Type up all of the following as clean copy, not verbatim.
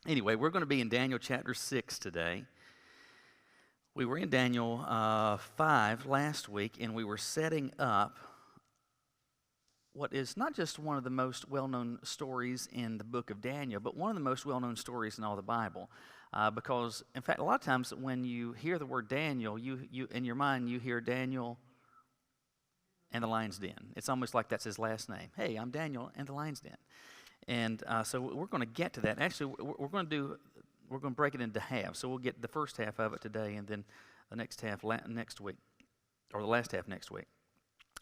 Anyway, we're going to be in Daniel chapter 6 today. We were in Daniel 5 last week, and we were setting up what is not just one of the most well-known stories in the book of Daniel, but one of the most well-known stories in all the Bible. Because, in fact, a lot of times when you hear the word Daniel, you in your mind, you hear Daniel and the lion's den. It's almost like that's his last name. Hey, I'm Daniel and the lion's den. And so we're going to get to that. Actually, we're going to break it into halves. So we'll get the first half of it today, and then the next half next week, or the last half next week.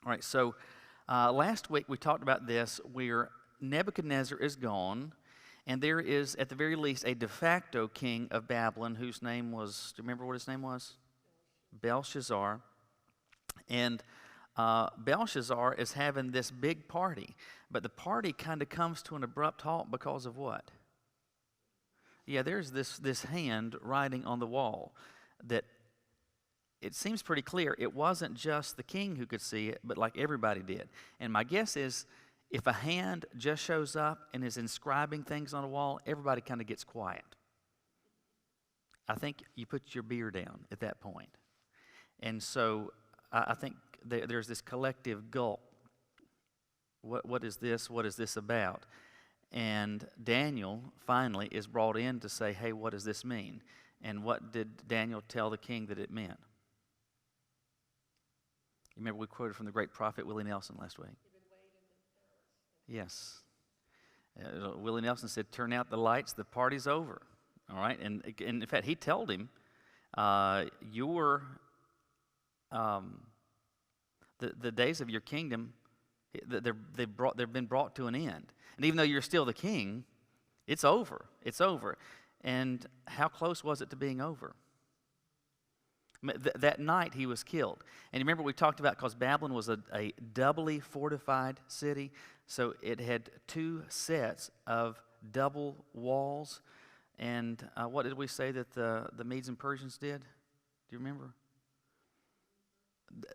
All right. So last week we talked about this, where Nebuchadnezzar is gone, and there is, at the very least, a de facto king of Babylon whose name was. Do you remember what his name was? Belshazzar. And Belshazzar is having this big party, but the party kind of comes to an abrupt halt because of what? Yeah, there's this hand writing on the wall that it seems pretty clear it wasn't just the king who could see it, but like everybody did. And my guess is if a hand just shows up and is inscribing things on a wall, everybody kind of gets quiet. I think you put your beer down at that point. And so I think there's this collective gulp. What is this? What is this about? And Daniel finally is brought in to say, hey, what does this mean? And what did Daniel tell the king that it meant? You remember we quoted from the great prophet Willie Nelson last week? Yes. Willie Nelson said, turn out the lights, the party's over. All right? And in fact, he told him, the days of your kingdom, they've been brought to an end. And even though you're still the king, it's over. It's over. And how close was it to being over? That night he was killed. And remember we talked about, because Babylon was a doubly fortified city, so it had two sets of double walls. And what did we say that the Medes and Persians did? Do you remember?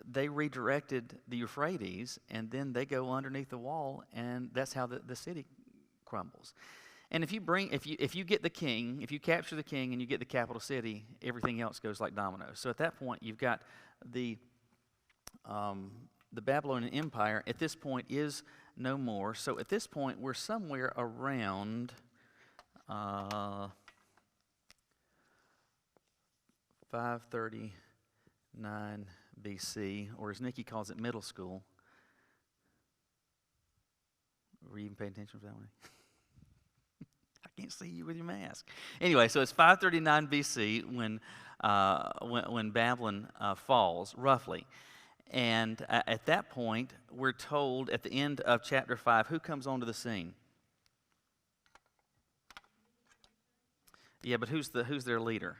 They redirected the Euphrates, and then they go underneath the wall, and that's how the city crumbles. And if you get the king, if you capture the king and you get the capital city, everything else goes like dominoes. So at that point, you've got the Babylonian Empire. At this point, is no more. So at this point, we're somewhere around 539 BC, or as Nikki calls it, middle school. Were you even paying attention to that one? I can't see you with your mask. Anyway, so it's 539 BC when Babylon falls, roughly. And at that point, we're told at the end of chapter 5, who comes onto the scene? Yeah, but who's their leader?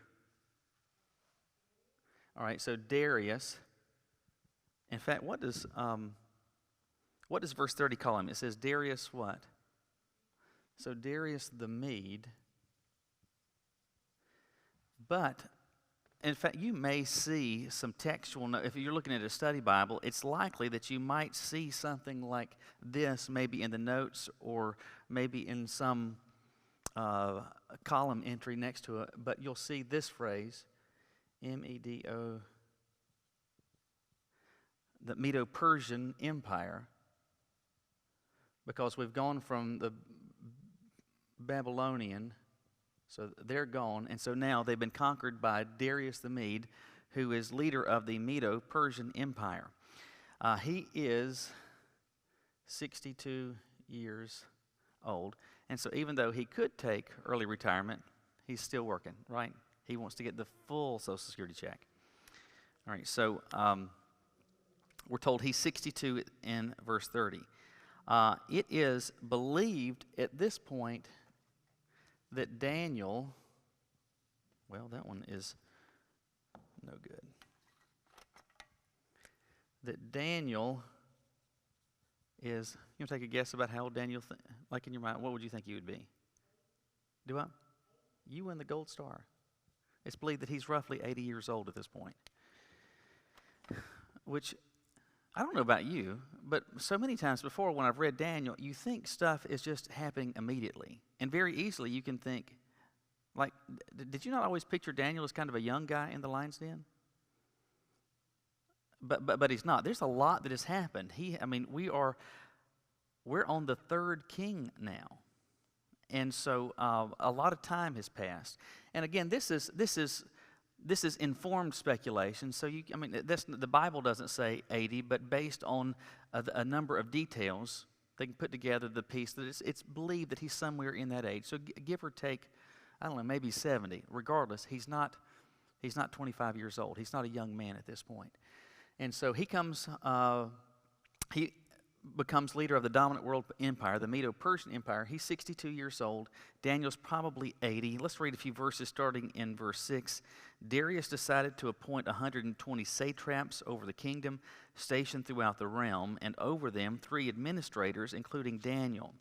All right, so Darius. In fact, what does verse 30 call him? It says Darius what? So Darius the Mede. But, in fact, you may see some textual, if you're looking at a study Bible, it's likely that you might see something like this maybe in the notes or maybe in some column entry next to it. But you'll see this phrase, M-E-D-O, the Medo-Persian Empire, because we've gone from the Babylonian, so they're gone, and so now they've been conquered by Darius the Mede, who is leader of the Medo-Persian Empire. He is 62 years old, and so even though he could take early retirement, he's still working, right? He wants to get the full Social Security check. All right, so we're told he's 62 in verse 30. It is believed at this point that Daniel, well, that one is no good. That Daniel is, you want to take a guess about how old Daniel, like in your mind, what would you think he would be? Do I? You win the gold star. It's believed that he's roughly 80 years old at this point. Which, I don't know about you, but so many times before when I've read Daniel, you think stuff is just happening immediately. And very easily you can think, Like, did you not always picture Daniel as kind of a young guy in the lion's den? But he's not. There's a lot that has happened. We're on the third king now, and so a lot of time has passed. And again, this is informed speculation. So the Bible doesn't say 80, but based on a number of details, they can put together the piece that it's believed that he's somewhere in that age. So give or take, I don't know, maybe 70. Regardless, he's not 25 years old. He's not a young man at this point. And so he becomes leader of the dominant world empire, the Medo-Persian Empire. He's 62 years old. Daniel's probably 80. Let's read a few verses starting in verse 6. Darius decided to appoint 120 satraps over the kingdom, stationed throughout the realm, and over them 3 administrators, including Daniel.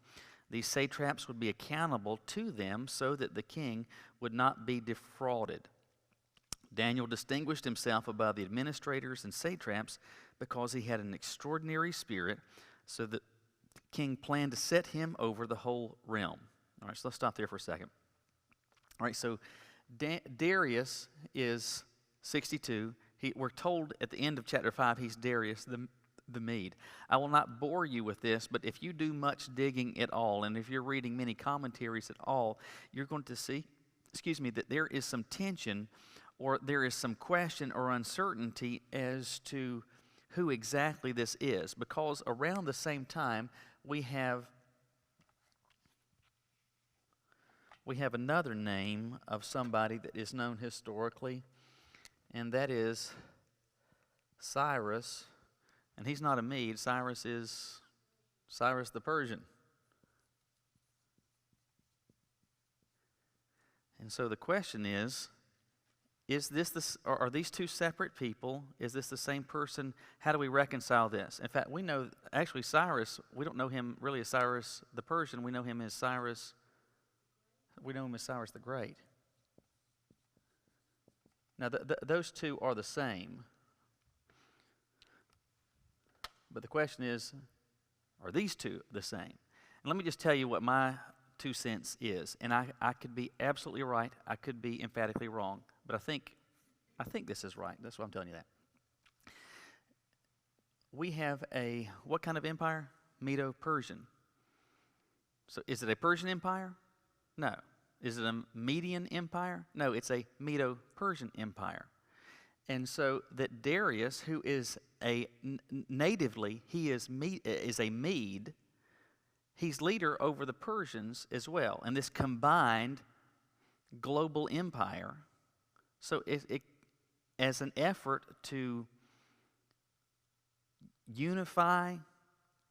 These satraps would be accountable to them so that the king would not be defrauded. Daniel distinguished himself above the administrators and satraps because he had an extraordinary spirit, so that the king planned to set him over the whole realm. All right, so let's stop there for a second. All right, so Darius is 62. We're told at the end of chapter 5 he's Darius the Mede. I will not bore you with this, but if you do much digging at all, and if you're reading many commentaries at all, you're going to see, that there is some tension, or there is some question or uncertainty as to who exactly this is, because around the same time we have another name of somebody that is known historically, and that is Cyrus. And he's not a Mede. Cyrus is Cyrus the Persian. And so the question is are these two separate people? Is this the same person? How do we reconcile this? In fact, we know, actually Cyrus, we don't know him really as Cyrus the Persian. We know him as Cyrus the Great. Now, those two are the same. But the question is, are these two the same? And let me just tell you what my 2 cents is. And I could be absolutely right. I could be emphatically wrong. But I think this is right. That's why I'm telling you that. We have what kind of empire? Medo-Persian. So is it a Persian empire? No. Is it a Median empire? No, it's a Medo-Persian empire. And so that Darius, who is natively, he is a Mede, he's leader over the Persians as well. And this combined global empire, so it as an effort to unify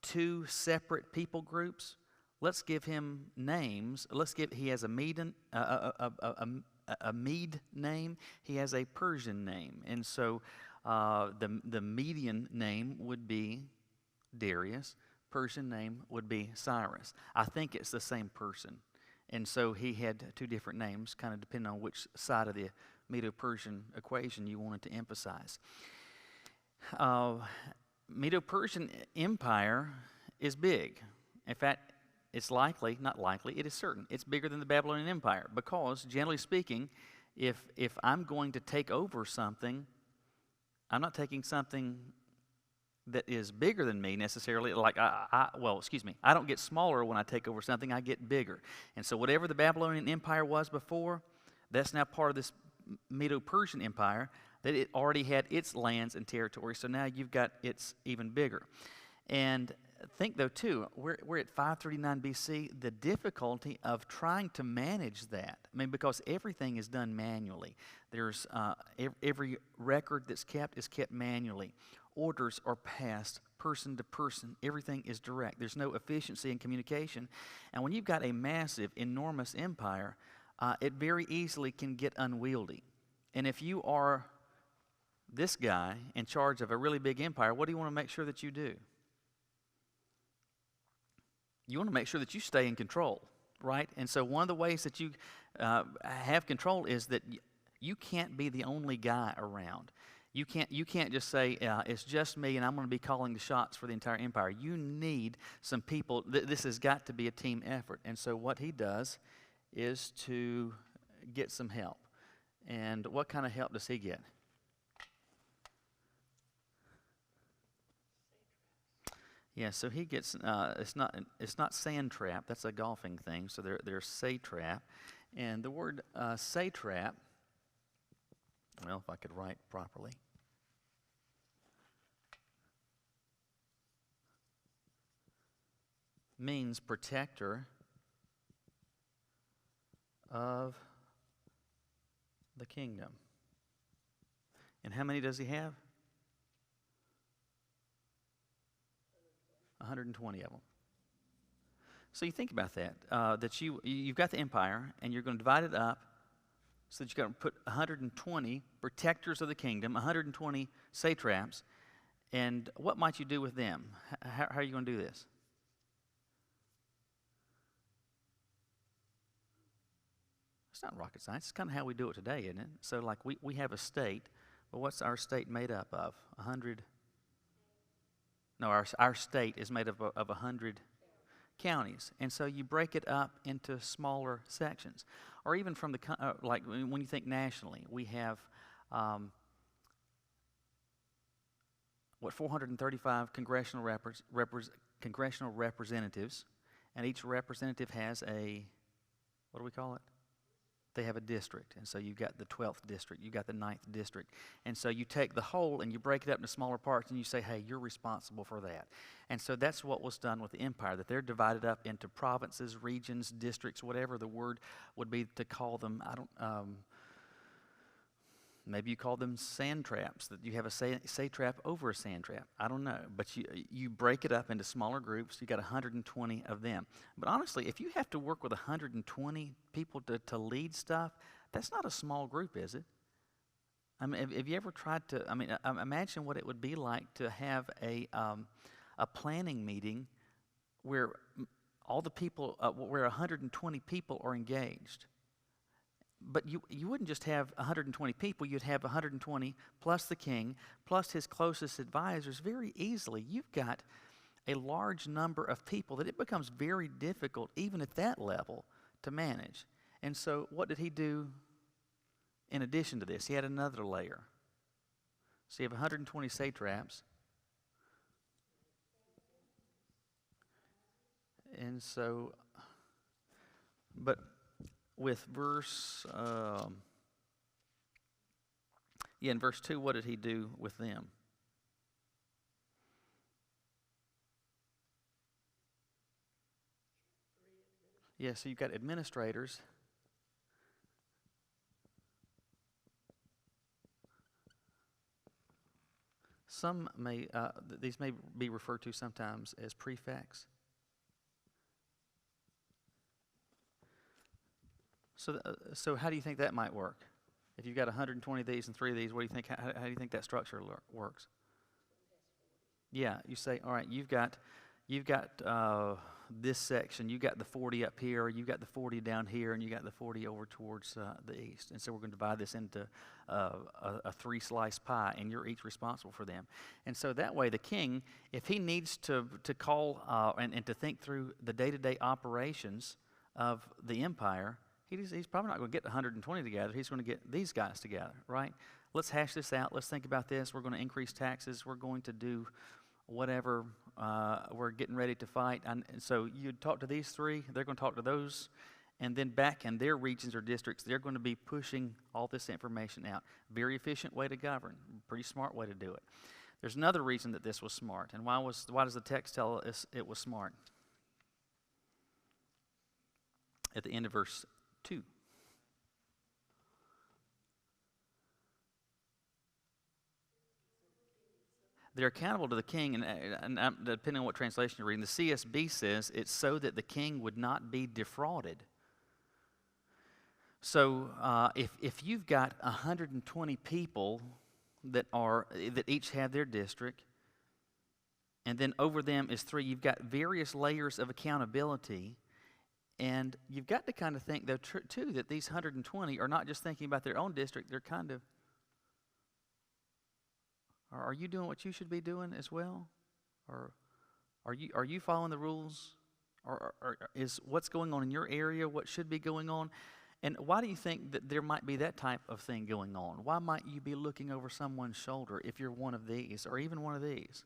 2 separate people groups, let's give him names. He has a Mede name. He has a Persian name, and so the Median name would be Darius. Persian name would be Cyrus. I think it's the same person, and so he had 2 different names, kind of depending on which side of the Medo-Persian equation you wanted to emphasize. Medo-Persian Empire is big. In fact, it's it is certain, it's bigger than the Babylonian Empire, because generally speaking, if I'm going to take over something, I'm not taking something that is bigger than me necessarily. Like I don't get smaller when I take over something, I get bigger. And so whatever the Babylonian Empire was before, that's now part of this Medo-Persian Empire, that it already had its lands and territories, so now you've got it's even bigger. And think, though, too, we're at 539 BC, the difficulty of trying to manage that. I mean, because everything is done manually. There's every record that's kept is kept manually. Orders are passed person to person. Everything is direct. There's no efficiency in communication. And when you've got a massive, enormous empire, it very easily can get unwieldy. And if you are this guy in charge of a really big empire, what do you want to make sure that you do? You want to make sure that you stay in control, right? And so one of the ways that you have control is that you can't be the only guy around. You can't just say, it's just me and I'm going to be calling the shots for the entire empire. You need some people. This has got to be a team effort. And so what he does is to get some help. And what kind of help does he get? Yeah, so he gets, it's not sand trap, that's a golfing thing, so they're satrap. And the word satrap, well, if I could write properly. Means protector of the kingdom. And how many does he have? 120 of them. So you think about that, that you've got the empire, and you're going to divide it up so that you've got to put 120 protectors of the kingdom, 120 satraps, and what might you do with them? How are you going to do this? It's not rocket science. It's kind of how we do it today, isn't it? So like we have a state, but what's our state made up of? 100? No, our state is made up of 100 counties. And so you break it up into smaller sections. Or even from the, like when you think nationally, we have, 435 congressional representatives, and each representative has a, what do we call it? They have a district, and so you've got the 12th district, you've got the 9th district, and so you take the whole and you break it up into smaller parts and you say, hey, you're responsible for that. And so that's what was done with the empire, that they're divided up into provinces, regions, districts, whatever the word would be to call them. Maybe you call them sand traps, that you have a satrap over a sand trap. I don't know. But you break it up into smaller groups. You got 120 of them. But honestly, if you have to work with 120 people to lead stuff, that's not a small group, is it? I mean, have you ever tried to, imagine what it would be like to have a planning meeting where all the people, where 120 people are engaged. But you wouldn't just have 120 people, you'd have 120 plus the king, plus his closest advisors very easily. You've got a large number of people that it becomes very difficult, even at that level, to manage. And so what did he do in addition to this? He had another layer. So you have 120 satraps. And so, but with verse, in verse 2, what did he do with them? Yeah, so you've got administrators. Some may, these may be referred to sometimes as prefects. So how do you think that might work? If you've got 120 of these and 3 of these, what do you think? How do you think that structure works? Yeah, you say, all right, you've got this section, you've got the 40 up here, you've got the 40 down here, and you got the 40 over towards the east. And so we're going to divide this into a 3-slice pie, and you're each responsible for them. And so that way, the king, if he needs to call and to think through the day-to-day operations of the empire, he's probably not going to get 120 together. He's going to get these guys together, right? Let's hash this out. Let's think about this. We're going to increase taxes. We're going to do whatever. We're getting ready to fight. And so you talk to these 3. They're going to talk to those. And then back in their regions or districts, they're going to be pushing all this information out. Very efficient way to govern. Pretty smart way to do it. There's another reason that this was smart. And why does the text tell us it was smart? At the end of verse 2. They're accountable to the king, and depending on what translation you're reading, the CSB says it's so that the king would not be defrauded. So if you've got 120 people that each have their district, and then over them is 3, you've got various layers of accountability. And you've got to kind of think, though, too, that these 120 are not just thinking about their own district. They're kind of, are you doing what you should be doing as well? Or are you following the rules? Or is what's going on in your area what should be going on? And why do you think that there might be that type of thing going on? Why might you be looking over someone's shoulder if you're one of these, or even one of these?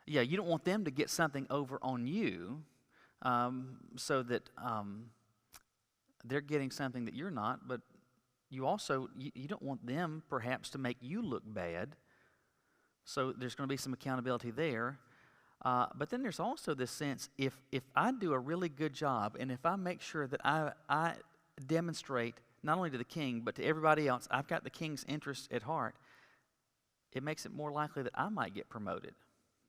Yeah, you don't want them to get something over on you, so that they're getting something that you're not, but you also, you don't want them perhaps to make you look bad. So there's going to be some accountability there. But then there's also this sense, if I do a really good job, and if I make sure that I demonstrate not only to the king, but to everybody else, I've got the king's interest at heart, it makes it more likely that I might get promoted,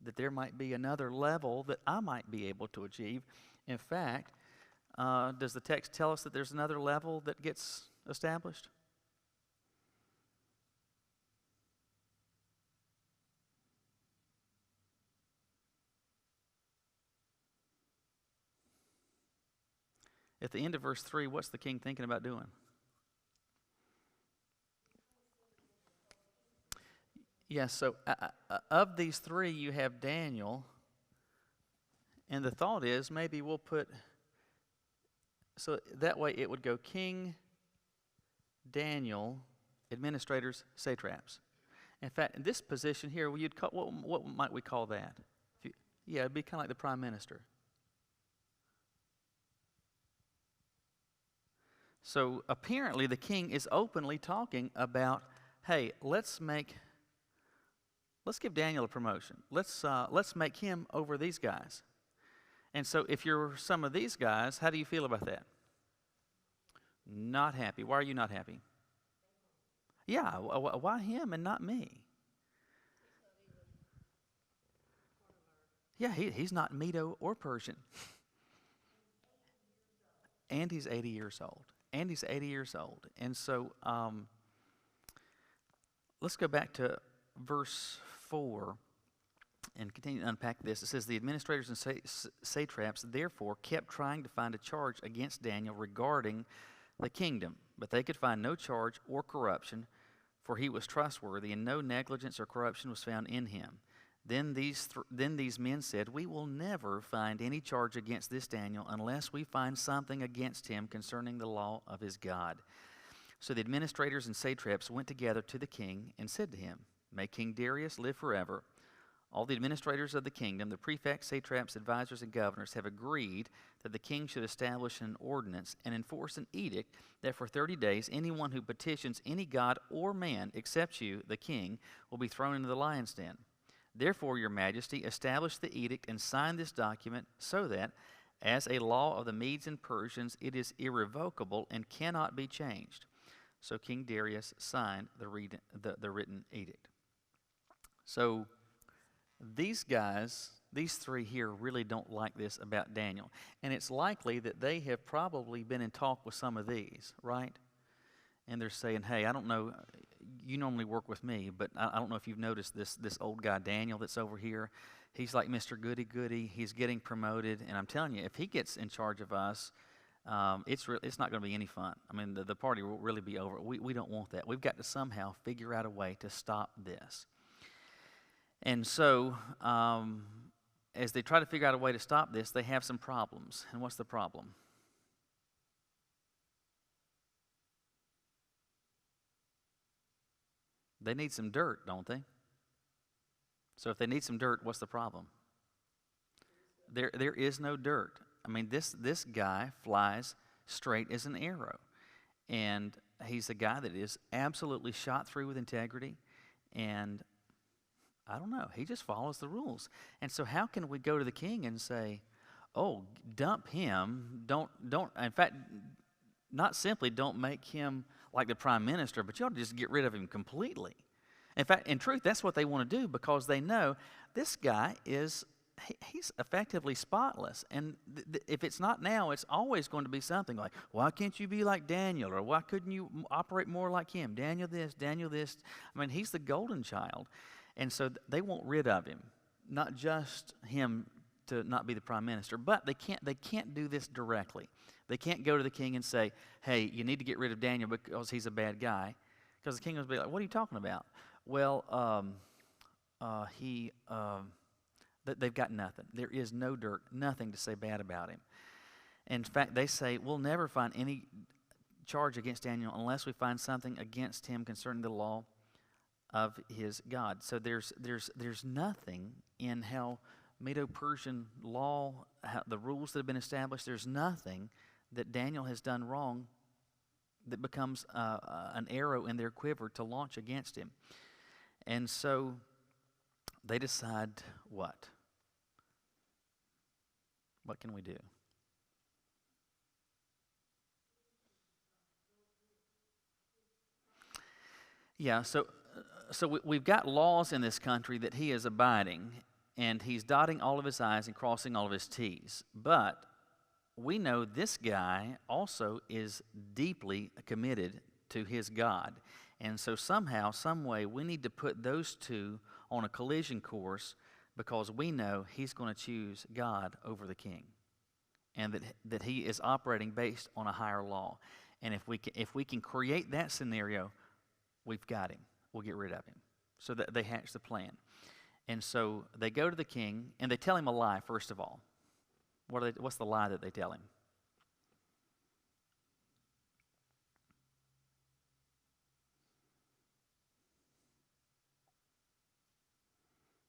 that there might be another level that I might be able to achieve. In fact, does the text tell us that there's another level that gets established? At the end of verse 3, what's the king thinking about doing? Yes, so of these three, you have Daniel, and the thought is maybe we'll put, so that way it would go king, Daniel, administrators, satraps. In fact, in this position here, you'd call, what might we call that? Yeah, it'd be kind of like the prime minister. So apparently the king is openly talking about, hey, let's give Daniel a promotion. Let's make him over these guys. And so if you're some of these guys, how do you feel about that? Not happy. Why are you not happy? Yeah, why him and not me? Yeah, he's not Medo or Persian. And he's 80 years old. And he's 80 years old. And so let's go back to verse 4 and continue to unpack this. It says, the administrators and satraps therefore kept trying to find a charge against Daniel regarding the kingdom, but they could find no charge or corruption, for he was trustworthy, and no negligence or corruption was found in him. Then these men said, we will never find any charge against this Daniel unless we find something against him concerning the law of his God. So the administrators and satraps went together to the king and said to him, may King Darius live forever. All the administrators of the kingdom, the prefects, satraps, advisors, and governors have agreed that the king should establish an ordinance and enforce an edict that for 30 days anyone who petitions any god or man except you, the king, will be thrown into the lion's den. Therefore, your majesty, establish the edict and sign this document so that, as a law of the Medes and Persians, it is irrevocable and cannot be changed. So King Darius signed the written edict. So these guys, these three here, really don't like this about Daniel. And it's likely that they have probably been in talk with some of these, right? And they're saying, hey, I don't know, you normally work with me, but I don't know if you've noticed this old guy Daniel that's over here. He's like Mr. Goody-Goody. He's getting promoted. And I'm telling you, if he gets in charge of us, it's not going to be any fun. I mean, the party will really be over. We don't want that. We've got to somehow figure out a way to stop this. And so as they try to figure out a way to stop this, they have some problems. And what's the problem? They need some dirt, don't they? So if they need some dirt, what's the problem? There is no dirt. I mean, this guy flies straight as an arrow. And he's a guy that is absolutely shot through with integrity. And I don't know, he just follows the rules. And so how can we go to the king and say, oh, dump him, don't, in fact, not simply don't make him like the prime minister, but you ought to just get rid of him completely. In fact, in truth, that's what they want to do, because they know this guy is, he's effectively spotless. And if it's not now, it's always going to be something like, why can't you be like Daniel? Or why couldn't you operate more like him? Daniel this, Daniel this. I mean, he's the golden child. And so they want rid of him, not just him to not be the prime minister, but they can't do this directly. They can't go to the king and say, hey, you need to get rid of Daniel because he's a bad guy. Because the king will be like, what are you talking about? Well, they've got nothing. There is no dirt, nothing to say bad about him. In fact, they say, we'll never find any charge against Daniel unless we find something against him concerning the law of his God. So there's nothing in how Medo-Persian law, the rules that have been established, there's nothing that Daniel has done wrong that becomes an arrow in their quiver to launch against him. And so they decide what? What can we do? Yeah, so we've got laws in this country that he is abiding, and he's dotting all of his I's and crossing all of his T's. But we know this guy also is deeply committed to his God. And so somehow, some way, we need to put those two on a collision course because we know he's going to choose God over the king, and that he is operating based on a higher law. And if we can create that scenario, we've got him. We'll get rid of him. So that they hatch the plan. And so they go to the king, and they tell him a lie, first of all. What's the lie that they tell him?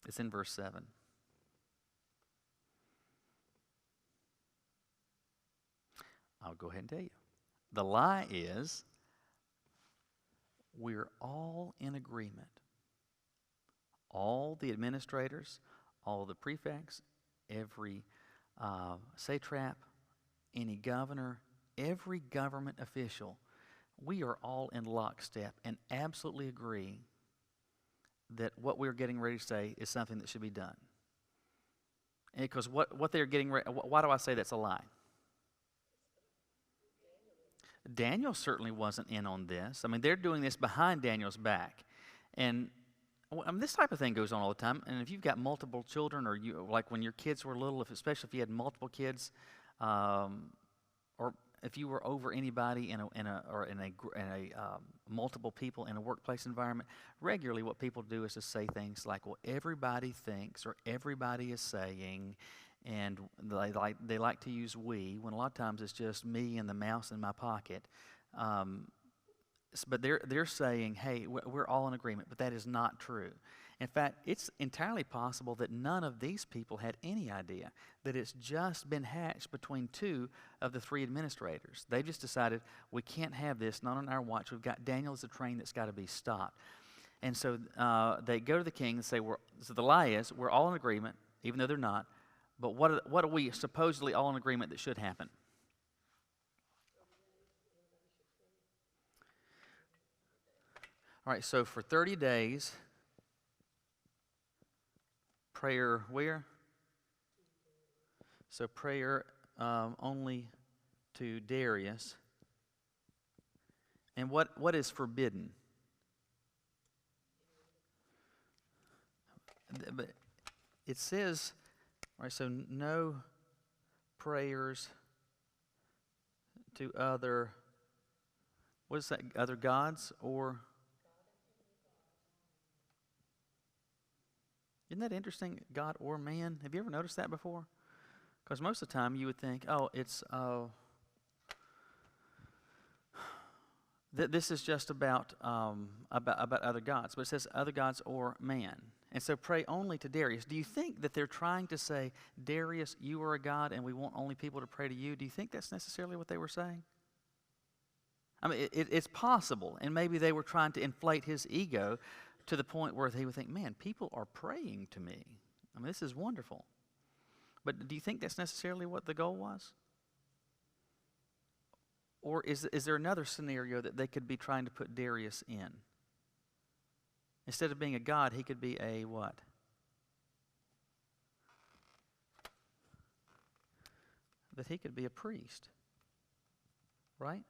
It's in verse 7. I'll go ahead and tell you. The lie is, we're all in agreement. All the administrators, all the prefects, every satrap, any governor, every government official, we are all in lockstep and absolutely agree that what we're getting ready to say is something that should be done. Because what they're getting ready, why do I say that's a lie? Daniel certainly wasn't in on this. I mean, they're doing this behind Daniel's back. And this type of thing goes on all the time. And if you've got multiple children, or like when your kids were little, especially if you had multiple kids, or if you were over anybody in a multiple people in a workplace environment, regularly what people do is to say things like, "Well, everybody thinks," or "everybody is saying," and they like to use "we" when a lot of times it's just me and the mouse in my pocket. But they're saying, "Hey, we're all in agreement," but that is not true. In fact, it's entirely possible that none of these people had any idea that it's just been hatched between two of the three administrators. They just decided, we can't have this, not on our watch. We've got Daniel as a train that's got to be stopped. And so they go to the king and say, so the lie is, we're all in agreement, even though they're not, but what are we supposedly all in agreement that should happen? All right, so for 30 days... prayer where? So prayer only to Darius. And what is forbidden? But it says, all right, so no prayers to other, what is that, other gods or... Isn't that interesting, God or man? Have you ever noticed that before? Because most of the time you would think, oh, it's this is just about other gods. But it says other gods or man. And so pray only to Darius. Do you think that they're trying to say, Darius, you are a god and we want only people to pray to you? Do you think that's necessarily what they were saying? I mean, it's possible. And maybe they were trying to inflate his ego to the point where he would think, man, people are praying to me. I mean, this is wonderful. But do you think that's necessarily what the goal was? Or is there another scenario that they could be trying to put Darius in? Instead of being a god, he could be a what? That he could be a priest. Right?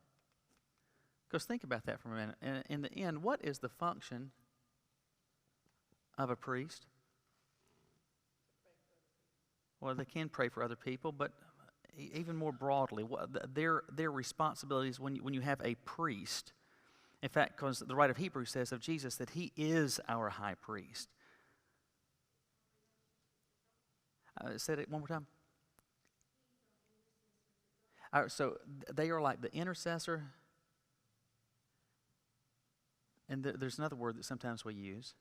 Because think about that for a minute. In the end, what is the function of a priest? Well, they can pray for other people, but even more broadly, their responsibilities when you have a priest. In fact, because the writer of Hebrews says of Jesus that he is our high priest. Say it one more time. They are like the intercessor, and there's another word that sometimes we use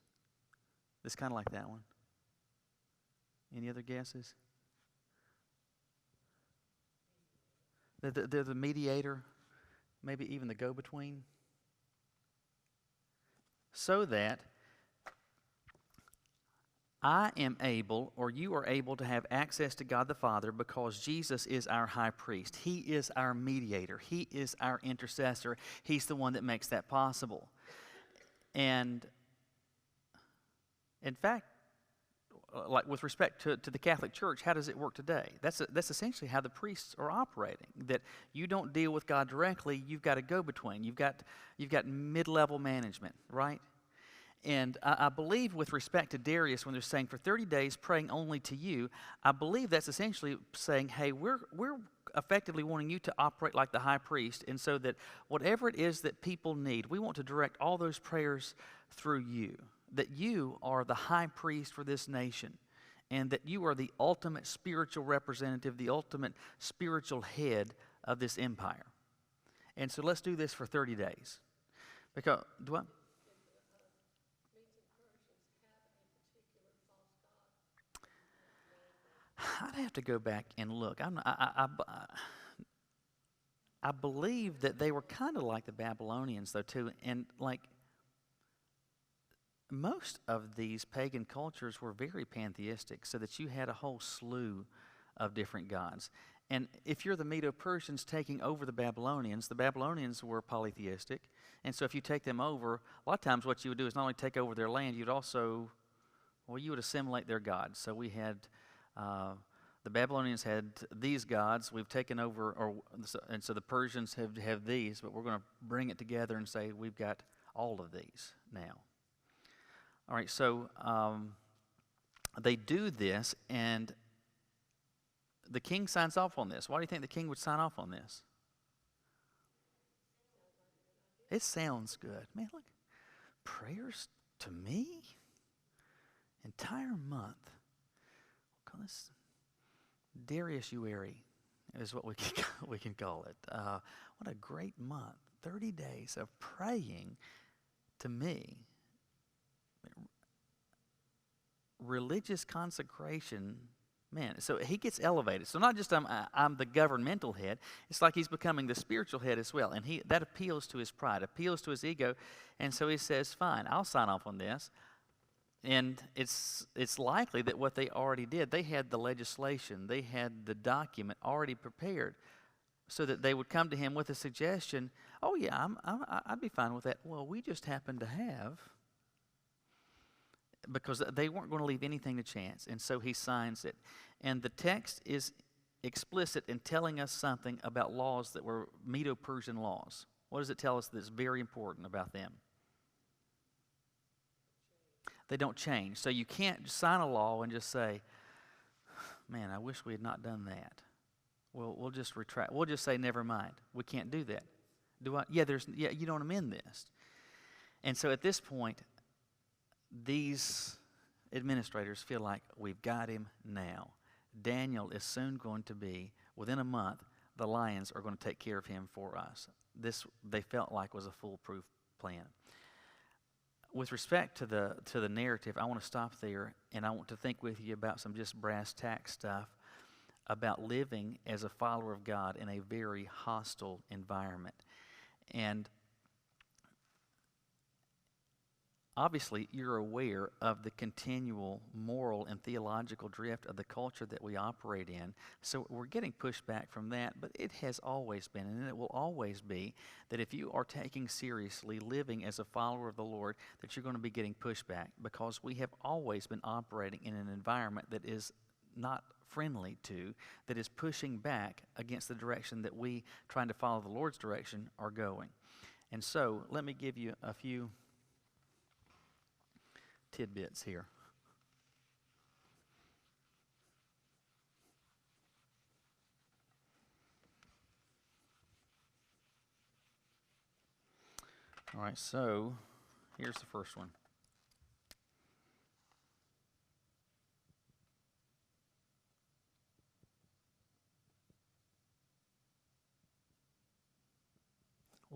that's kind of like that one. Any other guesses? They're the mediator, maybe even the go-between, so that I am able, or you are able, to have access to God the Father because Jesus is our high priest. He is our mediator. He is our intercessor. He's the one that makes that possible. And in fact, like with respect to the Catholic Church, how does it work today? That's essentially how the priests are operating. That you don't deal with God directly. You've got a go-between. You've got mid-level management, right? And I believe with respect to Darius, when they're saying for 30 days praying only to you, I believe that's essentially saying, hey, we're effectively wanting you to operate like the high priest, and so that whatever it is that people need, we want to direct all those prayers through you, that you are the high priest for this nation, and that you are the ultimate spiritual representative, the ultimate spiritual head of this empire. And so let's do this for 30 days. Because, do what? I'd have to go back and look. I believe that they were kind of like the Babylonians, though, too. And, like, most of these pagan cultures were very pantheistic, so that you had a whole slew of different gods. And if you're the Medo-Persians taking over the Babylonians were polytheistic. And so if you take them over, a lot of times what you would do is not only take over their land, you would assimilate their gods. So we had... the Babylonians had these gods. We've taken over, and so the Persians have these, but we're going to bring it together and say we've got all of these now. All right, so they do this, and the king signs off on this. Why do you think the king would sign off on this? It sounds good. Man, look, prayers to me? Entire month. Call this Darius Ueri is what we can call it. What a great month. 30 days of praying to me. Religious consecration, man. So he gets elevated. So not just I'm the governmental head. It's like he's becoming the spiritual head as well. And that appeals to his pride, appeals to his ego. And so he says, fine, I'll sign off on this. And it's likely that what they already did, they had the legislation, they had the document already prepared, so that they would come to him with a suggestion. Oh yeah, I'd be fine with that. Well, we just happen to have, because they weren't going to leave anything to chance, and so he signs it. And the text is explicit in telling us something about laws that were Medo-Persian laws. What does it tell us that's very important about them? They don't change. So you can't sign a law and just say, man, I wish we had not done that. We'll just retract. We'll just say, never mind. We can't do that. You don't amend this. And so at this point, these administrators feel like we've got him now. Daniel is soon going to be, within a month, the lions are going to take care of him for us. This, they felt like, was a foolproof plan. With respect to the narrative, I want to stop there, and I want to think with you about some just brass tack stuff about living as a follower of God in a very hostile environment. And obviously, you're aware of the continual moral and theological drift of the culture that we operate in. So we're getting pushed back from that, but it has always been, and it will always be, that if you are taking seriously living as a follower of the Lord, that you're going to be getting pushback, because we have always been operating in an environment that is not friendly to, that is pushing back against the direction that we, trying to follow the Lord's direction, are going. And so, let me give you a few tidbits here. All right, so here's the first one.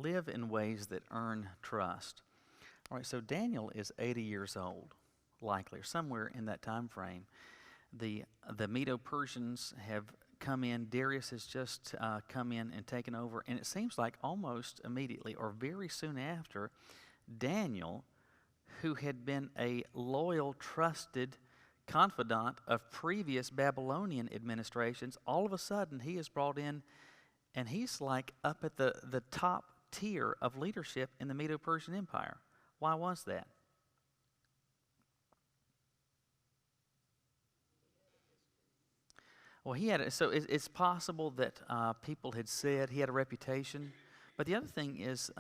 live in ways that earn trust. All right, so Daniel is 80 years old, likely, or somewhere in that time frame. The Medo-Persians have come in. Darius has just come in and taken over, and it seems like almost immediately or very soon after, Daniel, who had been a loyal, trusted confidant of previous Babylonian administrations, all of a sudden he is brought in, and he's like up at the top tier of leadership in the Medo-Persian Empire. Why was that? Well, so it's possible that people had said he had a reputation, but the other thing is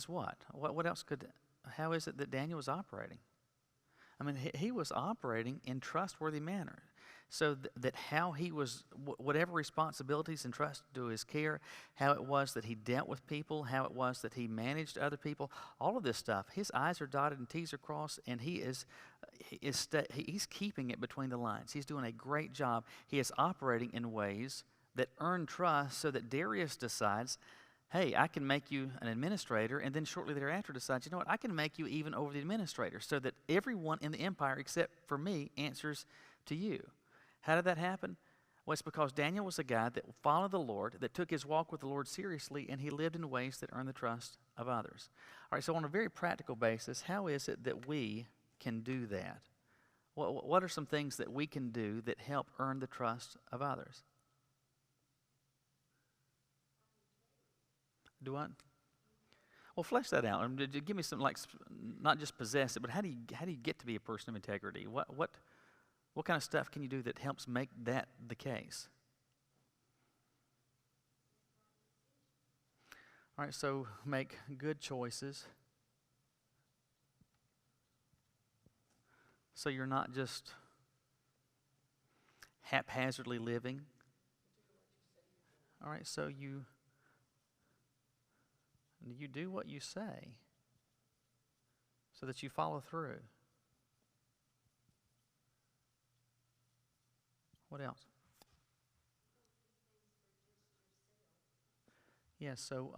what? What else could? How is it that Daniel was operating? I mean, he was operating in trustworthy manner, so that how he was, whatever responsibilities entrusted to his care, how it was that he dealt with people, how it was that he managed other people, all of this stuff. His I's are dotted and T's are crossed, and he's keeping it between the lines. He's doing a great job. He is operating in ways that earn trust, so that Darius decides, hey, I can make you an administrator, and then shortly thereafter decides, you know what, I can make you even over the administrator, so that everyone in the empire except for me answers to you. How did that happen? Well, it's because Daniel was a guy that followed the Lord, that took his walk with the Lord seriously, and he lived in ways that earned the trust of others. All right, so on a very practical basis, how is it that we can do that? What are some things that we can do that help earn the trust of others? Do what? Well, flesh that out. Give me some, like, not just possess it, but how do you get to be a person of integrity? What kind of stuff can you do that helps make that the case? All right, so make good choices. So you're not just haphazardly living. All right, so you do what you say, so that you follow through. What else? Yeah, so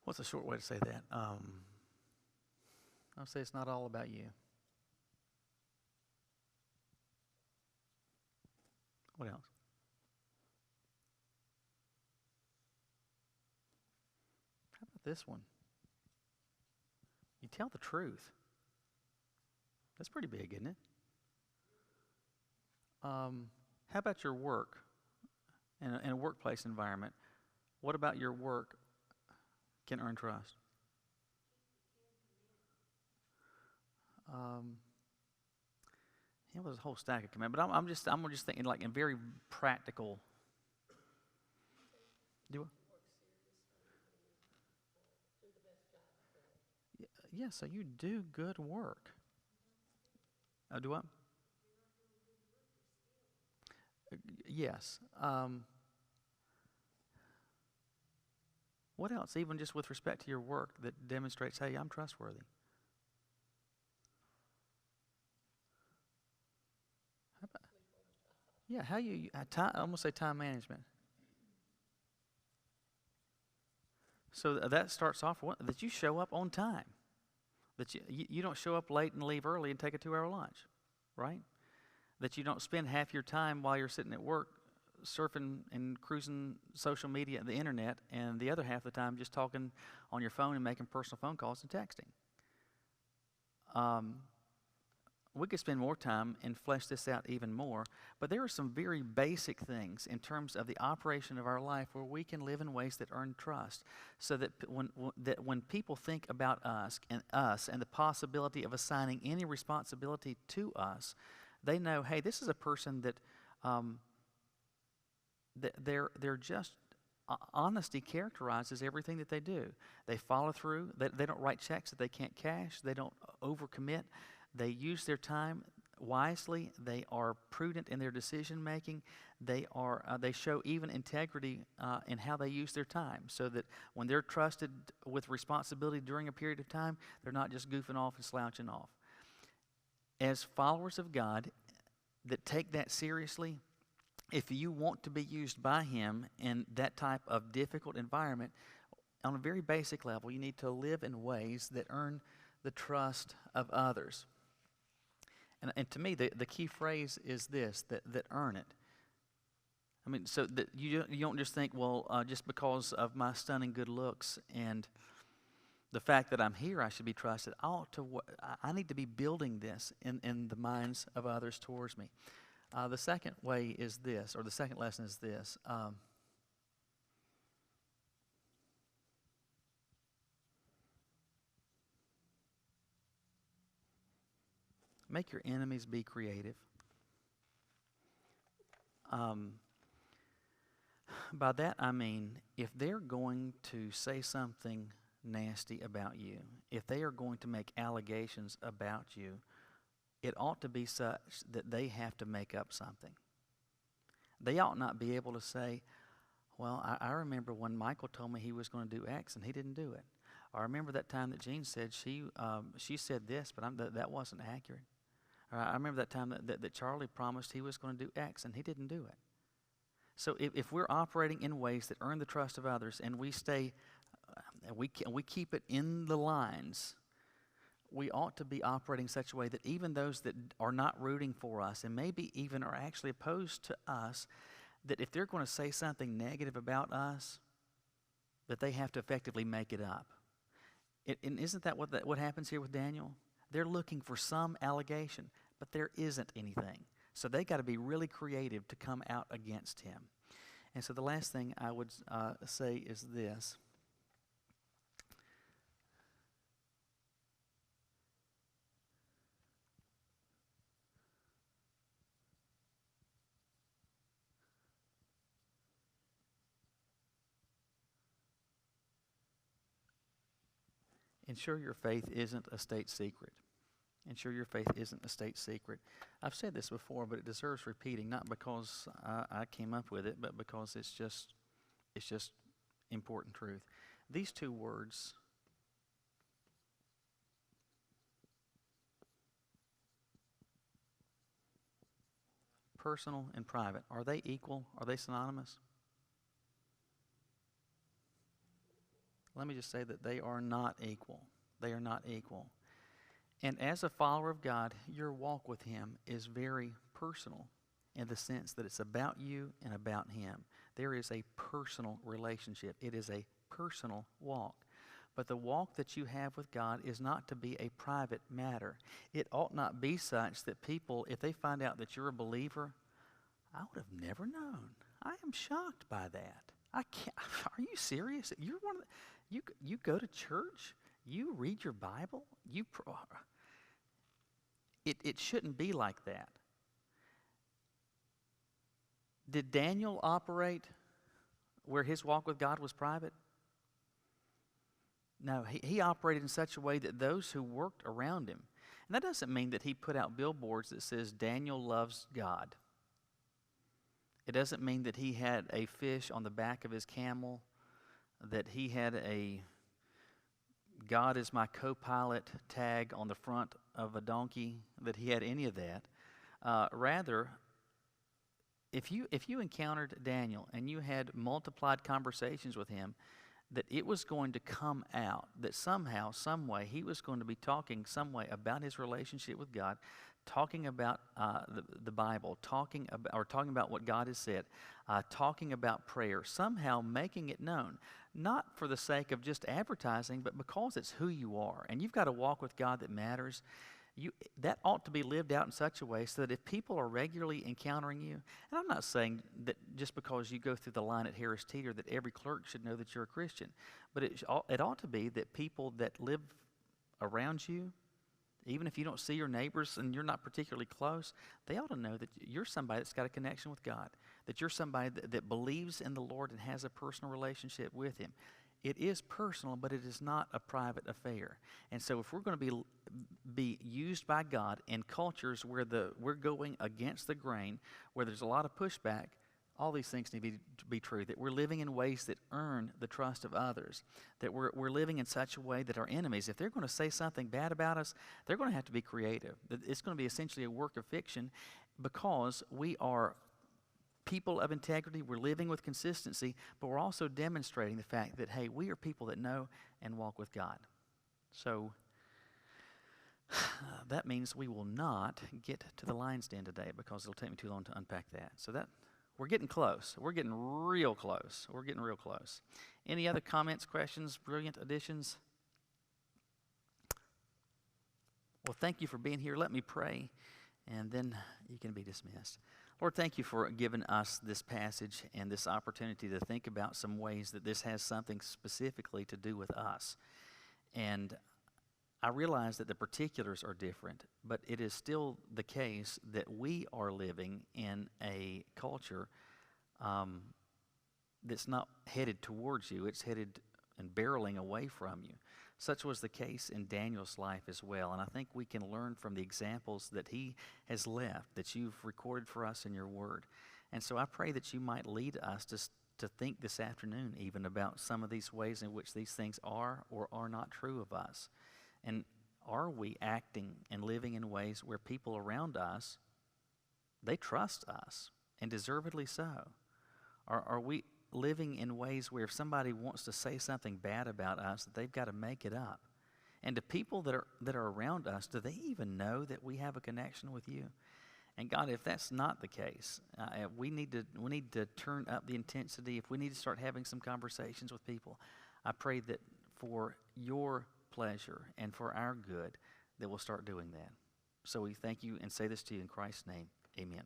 what's a short way to say that? I'll say it's not all about you. What else? How about this one? You tell the truth. That's pretty big, isn't it? How about your work in a workplace environment? What about your work can earn trust? There's a whole stack of commandments, but I'm just thinking like in very practical. Do yeah, so you do good work. Do what? Yes. What else? Even just with respect to your work that demonstrates, hey, I'm trustworthy. How about, yeah, how you time? I'm gonna say time management. So that starts off with that you show up on time. That you don't show up late and leave early and take a 2-hour lunch, right? That you don't spend half your time while you're sitting at work surfing and cruising social media and the internet, and the other half of the time just talking on your phone and making personal phone calls and texting. We could spend more time and flesh this out even more, but there are some very basic things in terms of the operation of our life where we can live in ways that earn trust, so that when people think about us and the possibility of assigning any responsibility to us, they know, hey, this is a person that they're just honesty characterizes everything that they do. They follow through. They don't write checks that they can't cash. They don't overcommit. They use their time wisely. They are prudent in their decision making. They show even integrity in how they use their time, so that when they're trusted with responsibility during a period of time, they're not just goofing off and slouching off. As followers of God that take that seriously, if you want to be used by Him in that type of difficult environment, on a very basic level, you need to live in ways that earn the trust of others. And to me, the key phrase is this, that earn it. I mean, so that you don't just think, well, just because of my stunning good looks and the fact that I'm here, I should be trusted. I need to be building this in the minds of others towards me. The second way is this, or the second lesson is this. Make your enemies be creative. By that I mean, if they're going to say something nasty about you, if they are going to make allegations about you, it ought to be such that they have to make up something. They ought not be able to say, well, I remember when Michael told me he was going to do X and he didn't do it. Or I remember that time that Jean said she said this, but that wasn't accurate. Or I remember that time that Charlie promised he was going to do X and he didn't do it. So if we're operating in ways that earn the trust of others and we stay, we keep it in the lines, we ought to be operating in such a way that even those that are not rooting for us and maybe even are actually opposed to us, that if they're going to say something negative about us, that they have to effectively make it up. And isn't that what happens here with Daniel? They're looking for some allegation, but there isn't anything. So they got to be really creative to come out against him. And so the last thing I would say is this. Ensure your faith isn't a state secret. Ensure your faith isn't a state secret. I've said this before, but it deserves repeating, not because I came up with it, but because it's just important truth. These two words, personal and private, are they equal? Are they synonymous? Let me just say that they are not equal. They are not equal. And as a follower of God, your walk with Him is very personal in the sense that it's about you and about Him. There is a personal relationship. It is a personal walk. But the walk that you have with God is not to be a private matter. It ought not be such that people, if they find out that you're a believer, I would have never known. I am shocked by that. I can't. Are you serious? You're one of the, you go to church. You read your Bible. It shouldn't be like that. Did Daniel operate where his walk with God was private? No, he operated in such a way that those who worked around him, and that doesn't mean that he put out billboards that says Daniel loves God. It doesn't mean that he had a fish on the back of his camel, that he had a God is my co-pilot tag on the front of a donkey, that he had any of that. Rather, if you encountered Daniel and you had multiplied conversations with him, that it was going to come out that somehow, some way, he was going to be talking some way about his relationship with God, talking about the Bible, talking about what God has said, talking about prayer, somehow making it known, not for the sake of just advertising, but because it's who you are, and you've got to walk with God that matters. That ought to be lived out in such a way so that if people are regularly encountering you, and I'm not saying that just because you go through the line at Harris Teeter that every clerk should know that you're a Christian, but it ought to be that people that live around you, even if you don't see your neighbors and you're not particularly close, they ought to know that you're somebody that's got a connection with God, that you're somebody that believes in the Lord and has a personal relationship with Him. It is personal, but it is not a private affair. And so if we're going to be used by God in cultures where we're going against the grain, where there's a lot of pushback, all these things need to be true, that we're living in ways that earn the trust of others, that we're living in such a way that our enemies, if they're going to say something bad about us, they're going to have to be creative. It's going to be essentially a work of fiction because we are people of integrity. We're living with consistency, but we're also demonstrating the fact that, hey, we are people that know and walk with God. So that means we will not get to the lion's den today because it'll take me too long to unpack that. So that we're getting close. We're getting real close. We're getting real close. Any other comments, questions, brilliant additions? Well, thank you for being here. Let me pray, and then you can be dismissed. Lord, thank you for giving us this passage and this opportunity to think about some ways that this has something specifically to do with us. And I realize that the particulars are different, but it is still the case that we are living in a culture that's not headed towards you. It's headed and barreling away from you. Such was the case in Daniel's life as well. And I think we can learn from the examples that he has left, that you've recorded for us in your word. And so I pray that you might lead us to think this afternoon even about some of these ways in which these things are or are not true of us. And are we acting and living in ways where people around us, they trust us, and deservedly so? Are we living in ways where if somebody wants to say something bad about us, that they've got to make it up? And to people that are around us, do they even know that we have a connection with you? And God, if that's not the case, we need to turn up the intensity. If we need to start having some conversations with people, I pray that for your pleasure and for our good, that we'll start doing that. So we thank you and say this to you in Christ's name. Amen.